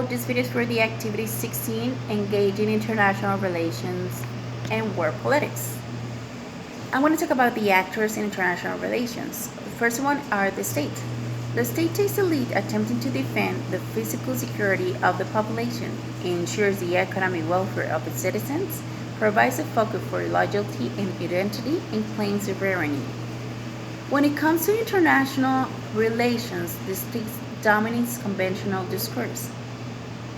This video is for the activity 16, engage in international relations and world politics. I want to talk about the actors in international relations. The first one are the state. The state takes the lead attempting to defend the physical security of the population, ensures the economic welfare of its citizens, provides a focus for loyalty and identity, and claims sovereignty. When it comes to international relations, the state dominates conventional discourse.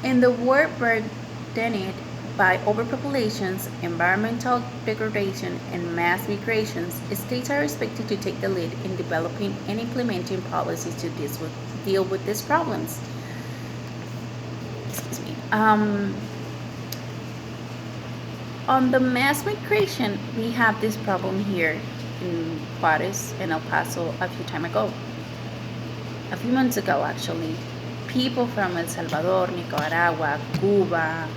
In the world burdened by overpopulations, environmental degradation, and mass migrations, states are expected to take the lead in developing and implementing policies to deal with these problems. Excuse me. On the mass migration, we have this problem here in Juarez and El Paso a few months ago actually. People from El Salvador, Nicaragua, Cuba,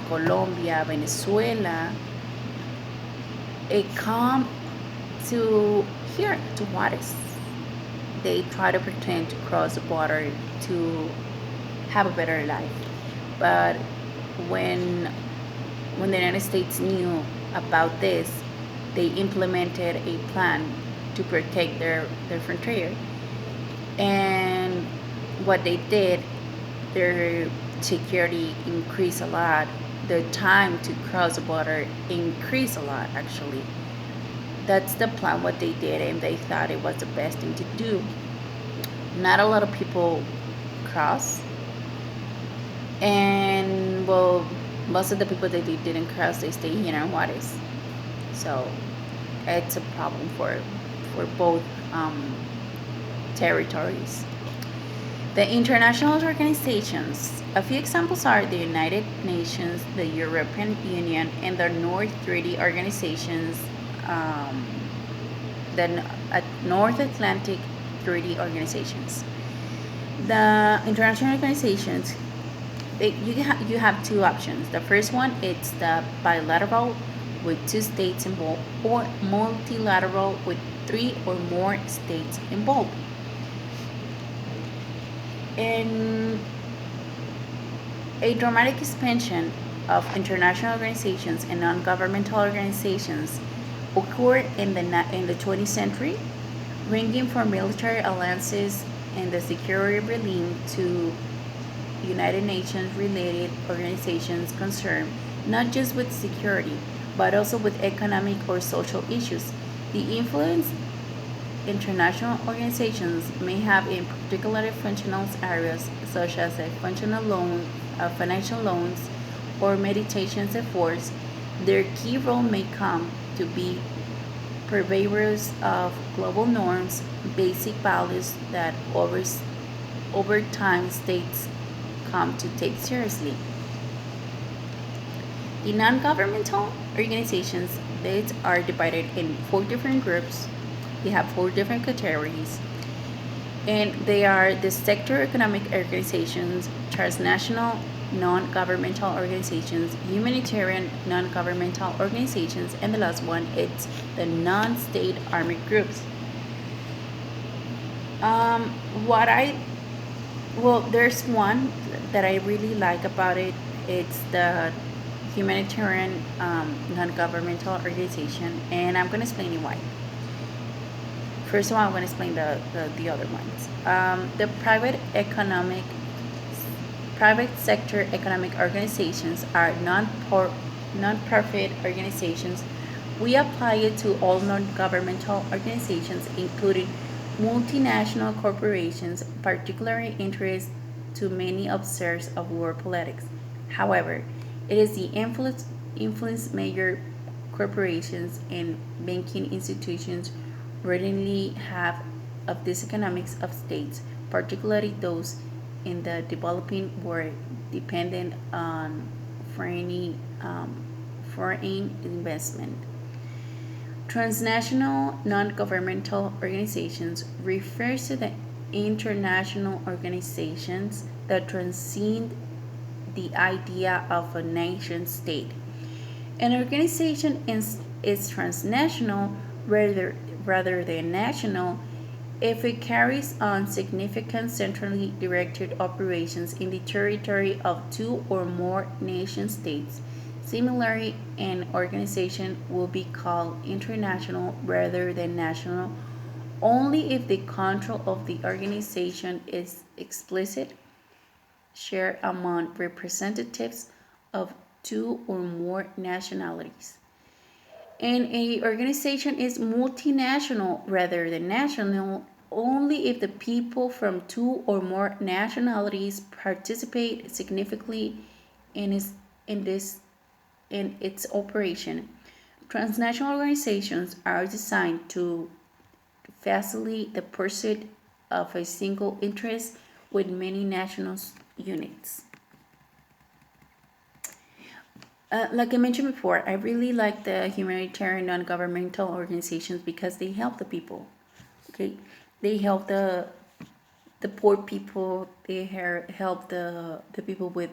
Colombia, Venezuela, come to here to Juarez. They try to pretend to cross the border to have a better life, but when the United States knew about this, they implemented a plan to protect their frontier. And what they did, their security increased a lot. The time to cross the border increased a lot, actually. That's the plan, what they did, and they thought it was the best thing to do. Not a lot of people cross, and well, most of the people that they didn't cross, they stay here in Juarez. So it's a problem for both territories. The international organizations. A few examples are the United Nations, the European Union, and the North Treaty Organizations, the North Atlantic Treaty Organizations. The international organizations, you have two options. The first one is the bilateral with two states involved, or multilateral with three or more states involved. And a dramatic expansion of international organizations and non-governmental organizations occurred in the 20th century, ranging from military alliances and the security regime to United Nations related organizations concerned not just with security, but also with economic or social issues. The influence international organizations may have in particular functional areas such as financial loans, or meditation efforts. Their key role may come to be purveyors of global norms, basic values that over time states come to take seriously. The non-governmental organizations, these are divided in four different groups. They have four different categories, and they are the sector economic organizations, transnational non-governmental organizations, humanitarian non-governmental organizations, and the last one is the non-state army groups. What I well, there's one that I really like about it. It's the humanitarian non-governmental organization, and I'm going to explain you why. First of all, I'm going to explain the other ones. The private sector economic organizations are non-profit organizations. We apply it to all non-governmental organizations, including multinational corporations, particularly interest to many observers of world politics. However, it is the influence major corporations and banking institutions readily have of these economics of states, particularly those in the developing world, dependent on foreign, foreign investment. Transnational non-governmental organizations refers to the international organizations that transcend the idea of a nation state. An organization is transnational rather than national if it carries on significant centrally directed operations in the territory of two or more nation states. Similarly, an organization will be called international rather than national only if the control of the organization is explicit, shared among representatives of two or more nationalities. And a organization is multinational rather than national only if the people from two or more nationalities participate significantly in its in this in its operation. Transnational organizations are designed to facilitate the pursuit of a single interest with many national units. Like I mentioned before, I really like the humanitarian non-governmental organizations because they help the people. Okay, they help the poor people. They help the people with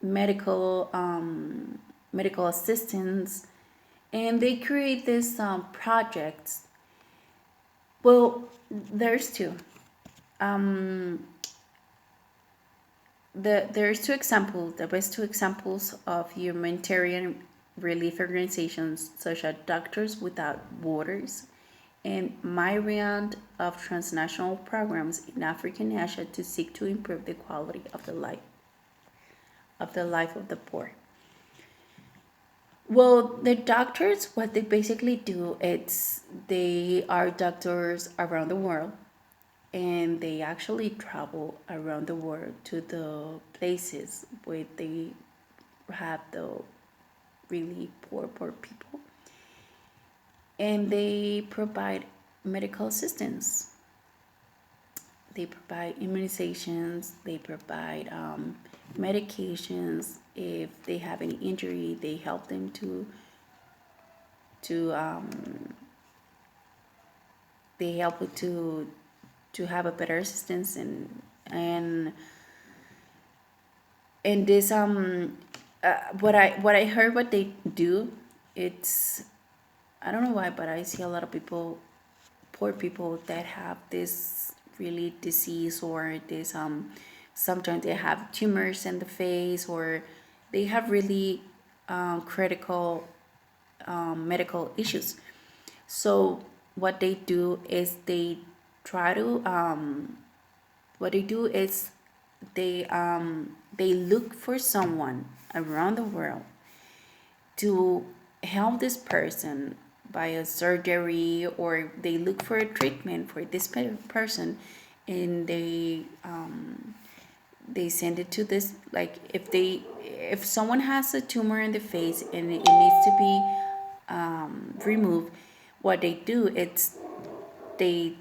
medical medical assistance, and they create these projects. Well, there's two. Um, there's two examples. The best two examples of humanitarian relief organizations, such as Doctors Without Borders and myriad of transnational programs in Africa and Asia to seek to improve the quality of the life of the poor. Well, the doctors, what they basically do, it's they are doctors around the world, and they actually travel around the world to the places where they have the really poor people, and they provide medical assistance. They provide immunizations, they provide medications. If they have any injury, they help them to they help with to have a better assistance, and this what I heard what they do, it's I don't know why, but I see a lot of people, poor people that have this really disease, or this sometimes they have tumors in the face, or they have really critical medical issues. So what they do is try to what they do is they look for someone around the world to help this person by a surgery, or they look for a treatment for this person, and they send it to this, like if someone has a tumor in the face and it needs to be removed, what they do it's they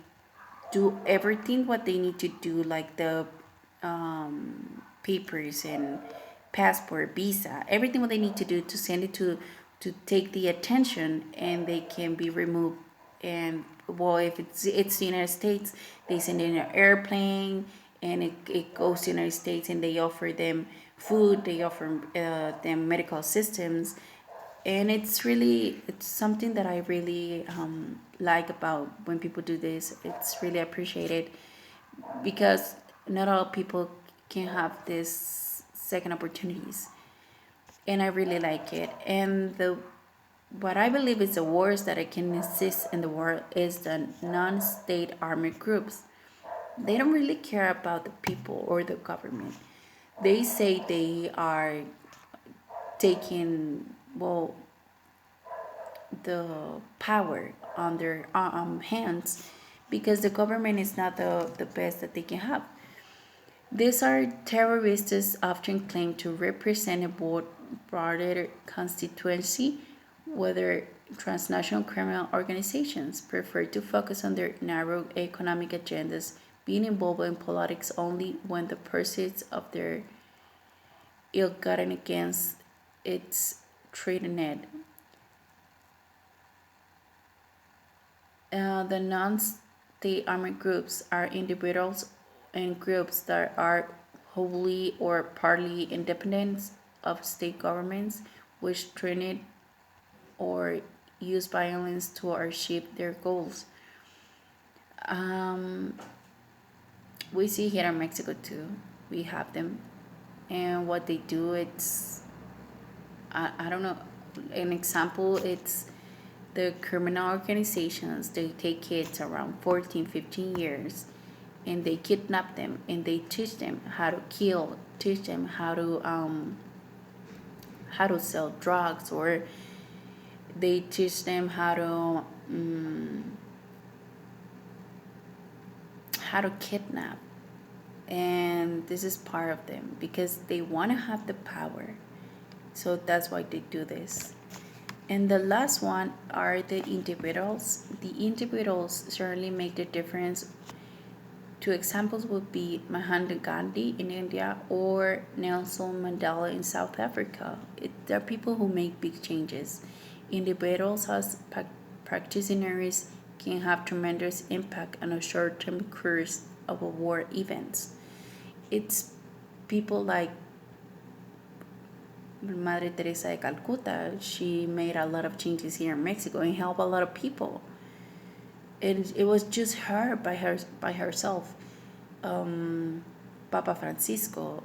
do everything what they need to do, like the papers and passport, visa, everything what they need to do to send it to take the attention, and they can be removed. And well, if it's the United States, they send it in an airplane, and it goes to the United States, and they offer them food, they offer them medical systems. And it's something that I really like about when people do this. It's really appreciated because not all people can have this second opportunities, and I really like it. And the what I believe is the worst that it can exist in the world is the non-state army groups. They don't really care about the people or the government. They say they are taking, well, the power on their hands, because the government is not the best that they can have. These are terrorists often claim to represent a broader constituency, whether transnational criminal organizations prefer to focus on their narrow economic agendas, being involved in politics only when the pursuits of their ill-gotten against its threatened. The non-state armed groups are individuals and groups that are wholly or partly independent of state governments, which threaten or use violence to achieve their goals. Um, we see here in Mexico too. We have them, and what they do, it's I don't know. An example, it's the criminal organizations. They take kids around 14, 15 years, and they kidnap them, and they teach them how to kill, teach them how to sell drugs, or they teach them how to kidnap. And this is part of them because they want to have the power, so that's why they do this. And the last one are the individuals. The individuals certainly make the difference. Two examples would be Mahatma Gandhi in India or Nelson Mandela in South Africa. There are people who make big changes. Individuals as practitioners can have tremendous impact on a short-term course of a war events. It's people like Madre Teresa de Calcuta. She made a lot of changes here in Mexico and helped a lot of people. And it was just her by herself. Papa Francisco,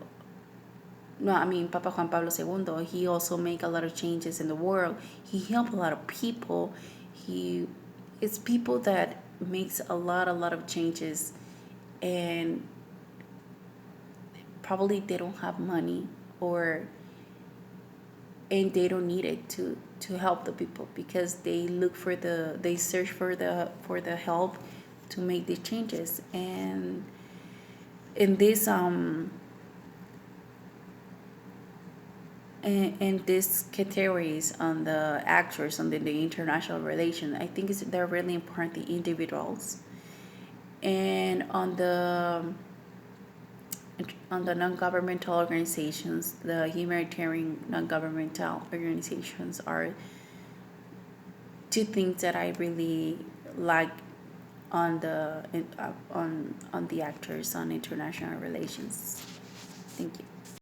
no, I mean Papa Juan Pablo II. He also made a lot of changes in the world. He helped a lot of people. He, it's people that makes a lot of changes, and probably they don't have money, or and they don't need it to help the people because they search for the help to make these changes. And in this and these categories on the actors on the international relation, I think they're really important, the individuals. And on the non-governmental organizations, the humanitarian non-governmental organizations are two things that I really like on the on the actors on international relations. Thank you.